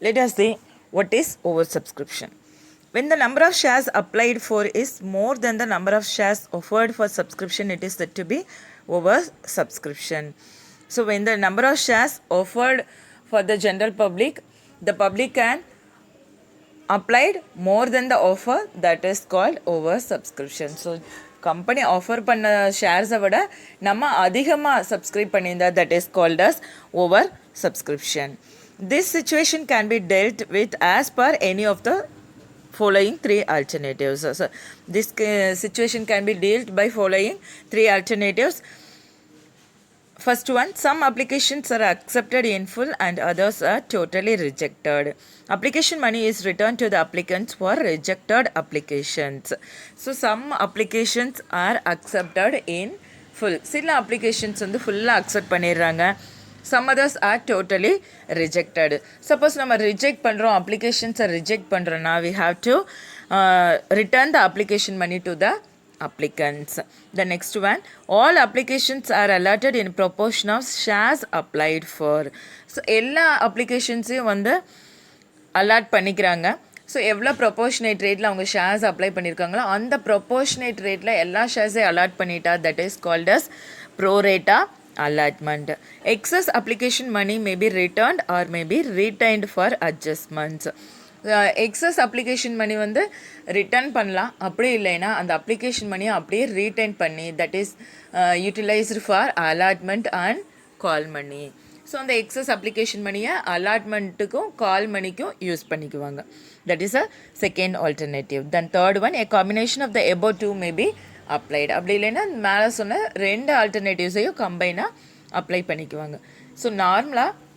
Let us see what is oversubscription. When the number of shares applied for is more than the number of shares offered for subscription, it is said to be oversubscription. So when the number of shares offered for the general public, the public can applied more than the offer, that is called oversubscription. So company offer பண்ண ஷேர்ஸை விட நம்ம அதிகமாக subscribe பண்ணியிருந்தா that is called as over subscription. This situation can be dealt with as per any of the following three alternatives. So this situation can be dealt by following three alternatives. First one, some applications are accepted in full and others are totally rejected. Application money is returned to the applicants for rejected applications. So some applications are accepted in full. சில applications வந்து ஃபுல்லாக accept பண்ணிடுறாங்க. Some others are totally rejected. Suppose நம்ம reject பண்ணுறோம், அப்ளிகேஷன்ஸை reject பண்ணுறோன்னா we have to return the application money to the applicants. The next one, all applications are allotted in proportion of shares applied for. So எல்லா அப்ளிகேஷன்ஸையும் வந்து allot பண்ணிக்கிறாங்க. So எவ்வளோ proportionate ரேட்டில் அவங்க shares apply பண்ணியிருக்காங்களோ அந்த proportionate ரேட்டில் எல்லா ஷேர்ஸையும் அலாட் பண்ணிட்டா that is called as pro rata allotment. Excess application money may be returned or may be retained for adjustments. Excess application money வந்து ரிட்டர்ன் பண்ணலாம், அப்படி இல்லைன்னா அந்த அப்ளிகேஷன் மணியை அப்படியே ரீட்டைன் பண்ணி that is utilised for allotment and call money. So அந்த excess application மணியை அலாட்மெண்ட்டுக்கும் கால் மணிக்கும் யூஸ் பண்ணிக்குவாங்க. That is a second alternative. Then third one, a combination of the above two may be applied. அப்படி இல்லைன்னா மேலே சொன்ன ரெண்டு ஆல்டர்னேட்டிவ்ஸையும் கம்பைனாக அப்ளை பண்ணிக்குவாங்க. ஸோ நார்மலாக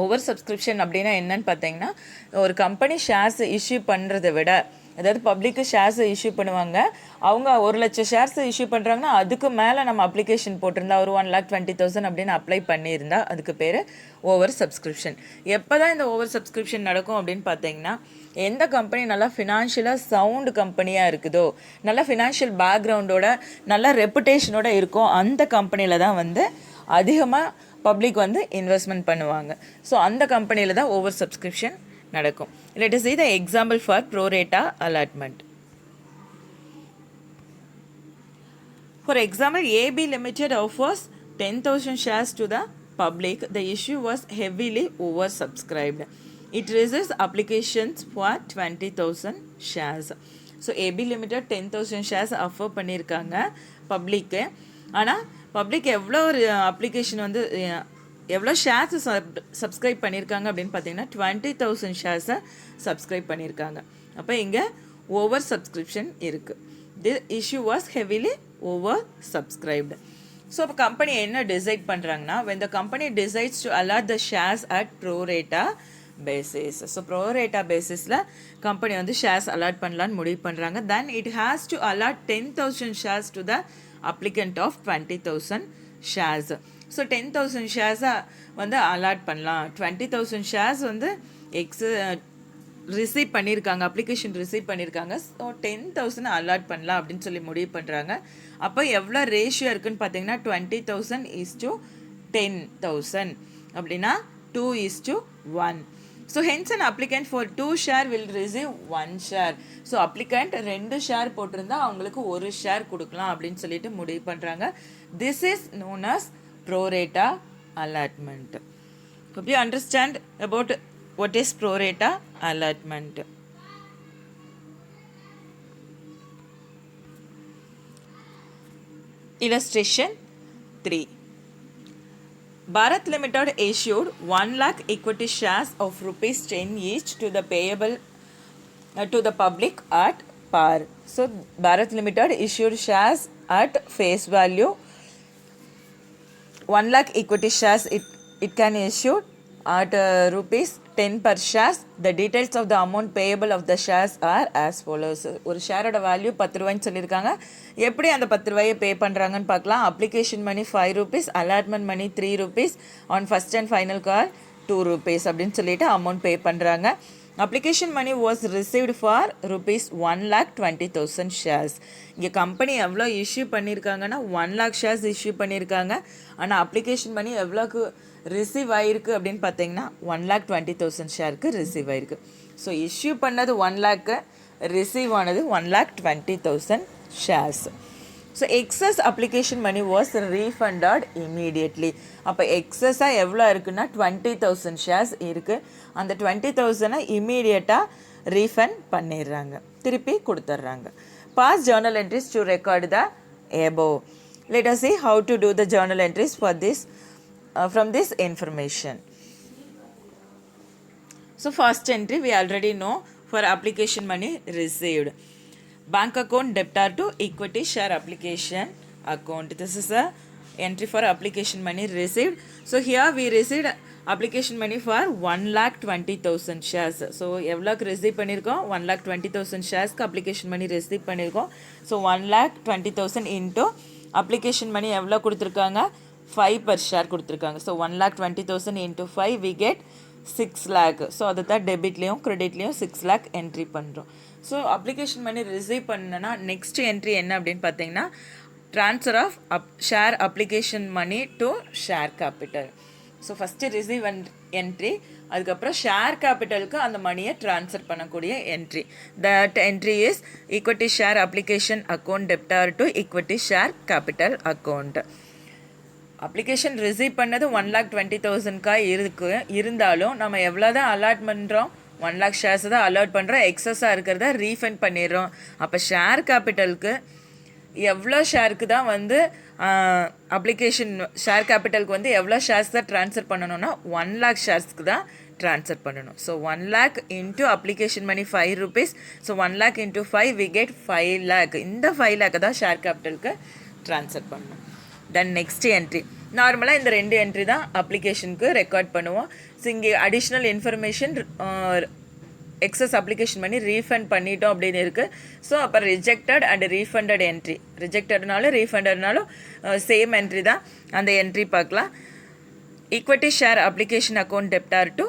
ஓவர் சப்ஸ்கிரிப்ஷன் அப்படின்னா என்னன்னு பார்த்தீங்கன்னா, ஒரு கம்பெனி ஷேர்ஸ் இஷ்யூ பண்ணுறதை விட, அதாவது பப்ளிக்கு ஷேர்ஸை இஷ்யூ பண்ணுவாங்க, அவங்க 1,00,000 ஷேர்ஸ் இஷ்யூ பண்ணுறாங்கன்னா அதுக்கு மேலே நம்ம அப்ளிகேஷன் போட்டிருந்தா ஒரு 1,20,000 அப்படின்னு அப்ளை பண்ணியிருந்தா அதுக்கு பேர் ஓவர் சப்ஸ்கிரிப்ஷன். எப்போ தான் இந்த ஓவர் சப்ஸ்கிரிப்ஷன் நடக்கும் அப்படின்னு பார்த்தீங்கன்னா, எந்த கம்பெனி நல்லா ஃபினான்ஷியலாக சவுண்டு கம்பெனியாக இருக்குதோ, நல்லா ஃபினான்ஷியல் பேக்ரவுண்டோட நல்ல ரெப்புடேஷனோட இருக்கோ அந்த கம்பெனியில் தான் வந்து அதிகமாக பப்ளிக் வந்து இன்வெஸ்ட்மெண்ட் பண்ணுவாங்க. ஸோ அந்த கம்பெனியில் தான் ஓவர் சப்ஸ்கிரிப்ஷன் நடக்கும். Let us see the example for pro rata allotment. For example, AB Limited offers 10,000 shares to the public. The issue was heavily oversubscribed. It raises applications for 20,000 shares. So AB Limited 10,000 shares offer பண்ணியிருக்காங்க பப்ளிக்கு. ஆனால் public எவ்வளோ ஒரு application வந்து எவ்வளோ ஷேர்ஸை subscribe பண்ணியிருக்காங்க அப்படின்னு பார்த்தீங்கன்னா 20,000 ஷேர்ஸை சப்ஸ்கிரைப் பண்ணியிருக்காங்க. அப்போ இங்கே ஓவர் சப்ஸ்கிரிப்ஷன் இருக்குது. தி issue was heavily over subscribed. So இப்போ கம்பெனி என்ன டிசைட் பண்ணுறாங்கன்னா, when the company decides to allot the shares at pro rata basis. So pro rata basisல கம்பெனி வந்து ஷேர்ஸ் அலாட் பண்ணலான்னு முடிவு பண்ணுறாங்க. then it has to allot 10,000 shares to the applicant of 20,000 shares. So 10,000 ஷேர்ஸை வந்து allot பண்ணலாம். 20,000 shares வந்து receive பண்ணியிருக்காங்க, application receive பண்ணியிருக்காங்க. ஸோ 10,000 அலாட் பண்ணலாம் அப்படின்னு சொல்லி முடிவு பண்ணுறாங்க. அப்போ எவ்வளோ ரேஷியோ இருக்குதுன்னு பார்த்தீங்கன்னா 20,000 is to 10,000 அப்படின்னா 2 is to 1. So hence an applicant for 2 share will receive 1 share. So applicant 2 share போட்டிருந்தா அவங்களுக்கு 1 ஷேர் கொடுக்கலாம் அப்படின்னு சொல்லிட்டு முடிவு பண்ணுறாங்க. This is known as pro rata allotment. Hope you understand about what is pro rata allotment. Illustration 3. Bharat Limited issued 1 lakh equity shares of rupees 10 each to the payable to the public at par. So Bharat Limited issued shares at face value 1 lakh equity shares. It can issue at rupees 10 per shares. The details of the amount payable of the shares are as follows. ஒரு ஷேரோட value 10 ரூபாய்ன்னு சொல்லியிருக்காங்க. எப்படி அந்த 10 ரூபாயை pay பண்ணுறாங்கன்னு பார்க்கலாம். Application money 5 rupees, allotment money 3 rupees, on first and final call 2 rupees அப்படின்னு சொல்லிட்டு amount pay பண்ணுறாங்க. Application money was received for rupees 1,20,000 shares. இங்கே கம்பெனி எவ்வளோ இஷ்யூ பண்ணியிருக்காங்கன்னா 1 lakh ஷேர்ஸ் இஷ்யூ பண்ணியிருக்காங்க. ஆனால் அப்ளிகேஷன் மணி எவ்வளோக்கு ரிசீவ் ஆகிருக்கு அப்படின்னு பார்த்தீங்கன்னா 1,20,000 ஷேருக்கு ரிசீவ் ஆகிருக்கு. ஸோ இஷ்யூ பண்ணது 1 லேக்கு, ரிசீவ் ஆனது 1,20,000 shares. So excess application money was refunded immediately. அப்போ எக்ஸஸாக எவ்வளோ இருக்குன்னா 20,000 ஷேர்ஸ் இருக்குது. அந்த 20,000 இமீடியட்டாக ரீஃபண்ட் பண்ணிடுறாங்க, திருப்பி கொடுத்துட்றாங்க. Pass journal entries to record the above. Let us see how to do the journal entries for this from this information. So first entry we already know for application money received. Bank account debtor to equity share application account. This is a entry for application money received. So here we received application money for 1,20,000 shares. So எவ்வளோக்கு receive பண்ணியிருக்கோம்? 1,20,000 ஷேர்ஸ்க்கு application money receive பண்ணியிருக்கோம். So 1,20,000 into application money எவ்வளோ கொடுத்துருக்காங்க? 5 per share கொடுத்துருக்காங்க. So 1,20,000 into 5 we get 6 lakh. ஸோ அதை தான் டெபிட்லேயும் கிரெடிட்லேயும் 6 lakh என்ட்ரி பண்ணுறோம். ஸோ அப்ளிகேஷன் மணி ரிசீவ் பண்ணனா நெக்ஸ்ட் என்ட்ரி என்ன அப்படின்னு பார்த்தீங்கன்னா transfer of share application money to share capital. So first receive entry, அதுக்கப்புறம் ஷேர் கேபிட்டலுக்கு அந்த மணியை ட்ரான்ஸ்ஃபர் பண்ணக்கூடிய entry. That entry is equity share application account debtor to equity share capital account. Application receive பண்ணது 1,20,000 இருந்தாலும் நம்ம எவ்வளோ தான் அலாட் பண்ணுறோம்? 1 lakh ஷேர்ஸ் தான் அலாட் பண்ணுறோம். எக்ஸஸாக இருக்கிறத ரீஃபண்ட் பண்ணிடுறோம். அப்போ ஷேர் கேபிட்டலுக்கு எவ்வளோ ஷேருக்கு தான் வந்து அப்ளிகேஷன் ஷேர் கேபிட்டலுக்கு வந்து எவ்வளோ ஷேர்ஸ் தான் ட்ரான்ஸ்ஃபர் பண்ணணும்னா 1 lakh ஷேர்ஸ்க்கு தான் ட்ரான்ஸ்ஃபர் பண்ணணும். So 1 lakh into application money 5 rupees. So 1 lakh into 5 we get 5 lakh. இந்த 5 lakh தான் ஷேர் கேபிட்டலுக்கு ட்ரான்ஸ்ஃபர் பண்ணணும். தென் நெக்ஸ்ட் என்ட்ரி, நார்மலாக இந்த 2 என்ட்ரி தான் அப்ளிகேஷனுக்கு ரெக்கார்ட் பண்ணுவோம். ஸோ இங்கே அடிஷ்னல் இன்ஃபர்மேஷன் எக்ஸஸ் அப்ளிகேஷன் பண்ணி ரீஃபண்ட் பண்ணிட்டோம் அப்படின்னு இருக்குது. ஸோ அப்போ ரிஜெக்டட் அண்ட் ரீஃபண்டட் என்ட்ரி, ரிஜெக்டட்னாலும் ரீஃபண்டட்னாலும் சேம் என்ட்ரி தான். அந்த என்ட்ரி பார்க்கலாம். Equity share application account debtor to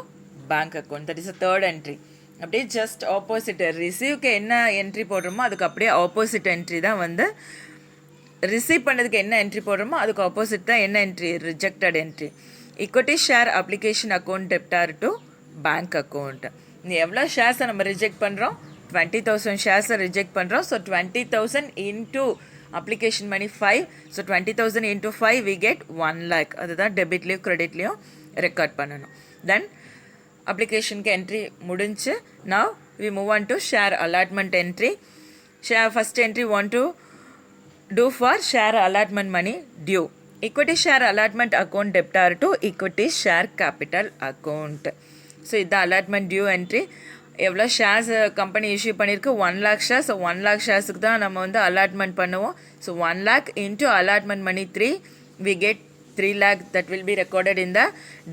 bank account, that is a third entry. அப்படியே ஜஸ்ட் ஆப்போசிட் ரிசீவ்க்கு என்ன என்ட்ரி போடுறோமோ அதுக்கு அப்படியே ஆப்போசிட் என்ட்ரி தான் வந்து ரிசீவ் பண்ணதுக்கு என்ன என்ட்ரி போடுறோமோ அதுக்கு ஆப்போசிட் தான் என்ன entry? Rejected entry. Equity share application account debtor to bank account. நீ எவ்வளோ ஷேர்ஸை நம்ம ரிஜெக்ட் பண்ணுறோம்? 20,000 ஷேர்ஸை ரிஜெக்ட் பண்ணுறோம். So 20,000 into application money 5. So 20,000 into 5 we get 1 lakh. அதுதான் டெபிட்லேயும் கிரெடிட்லேயும் ரெக்கார்ட் பண்ணணும். தென் அப்ளிகேஷனுக்கு என்ட்ரி முடிஞ்சு now we move on to share allotment entry. First entry want to do for share allotment money due. Equity share allotment account debtor to equity share capital account. So இதுதான் allotment due entry. எவ்வளோ shares company issue பண்ணியிருக்கு? 1 lakh shares. So 1 lakh ஷேர்ஸுக்கு தான் நம்ம வந்து allotment பண்ணுவோம். So 1 lakh into allotment money 3 we get 3 lakh that will be recorded in the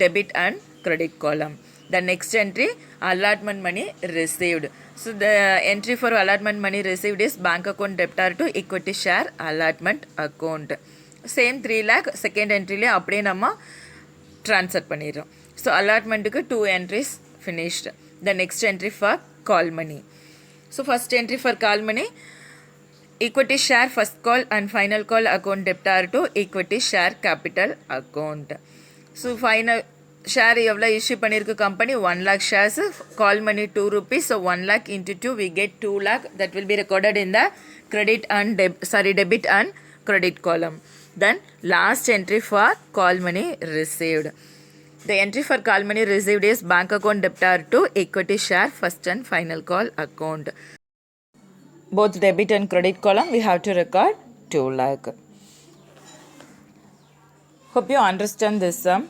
debit and credit column. The next entry allotment money received. So the entry for allotment money received is bank account debtor to equity share allotment account. Same 3 lakh second entry அப்படியே நம்ம transfer பண்ணிடுறோம். So அலாட்மெண்ட்டுக்கு 2 entries finished. The next entry for call money. So first entry for call money, equity share first call and final call account debtor to equity share capital account. So final share எவ்வளோ issue பண்ணியிருக்கு கம்பெனி? 1 lakh shares. Call money 2 rupees. So 1 lakh into 2 we get 2 lakh. That will be recorded in the credit and debit and credit column. Then last entry for call money received. The entry for call money received is bank account debtor to equity share first and final call account. Both debit and credit column we have to record 2 lakh. Hope you understand this sum.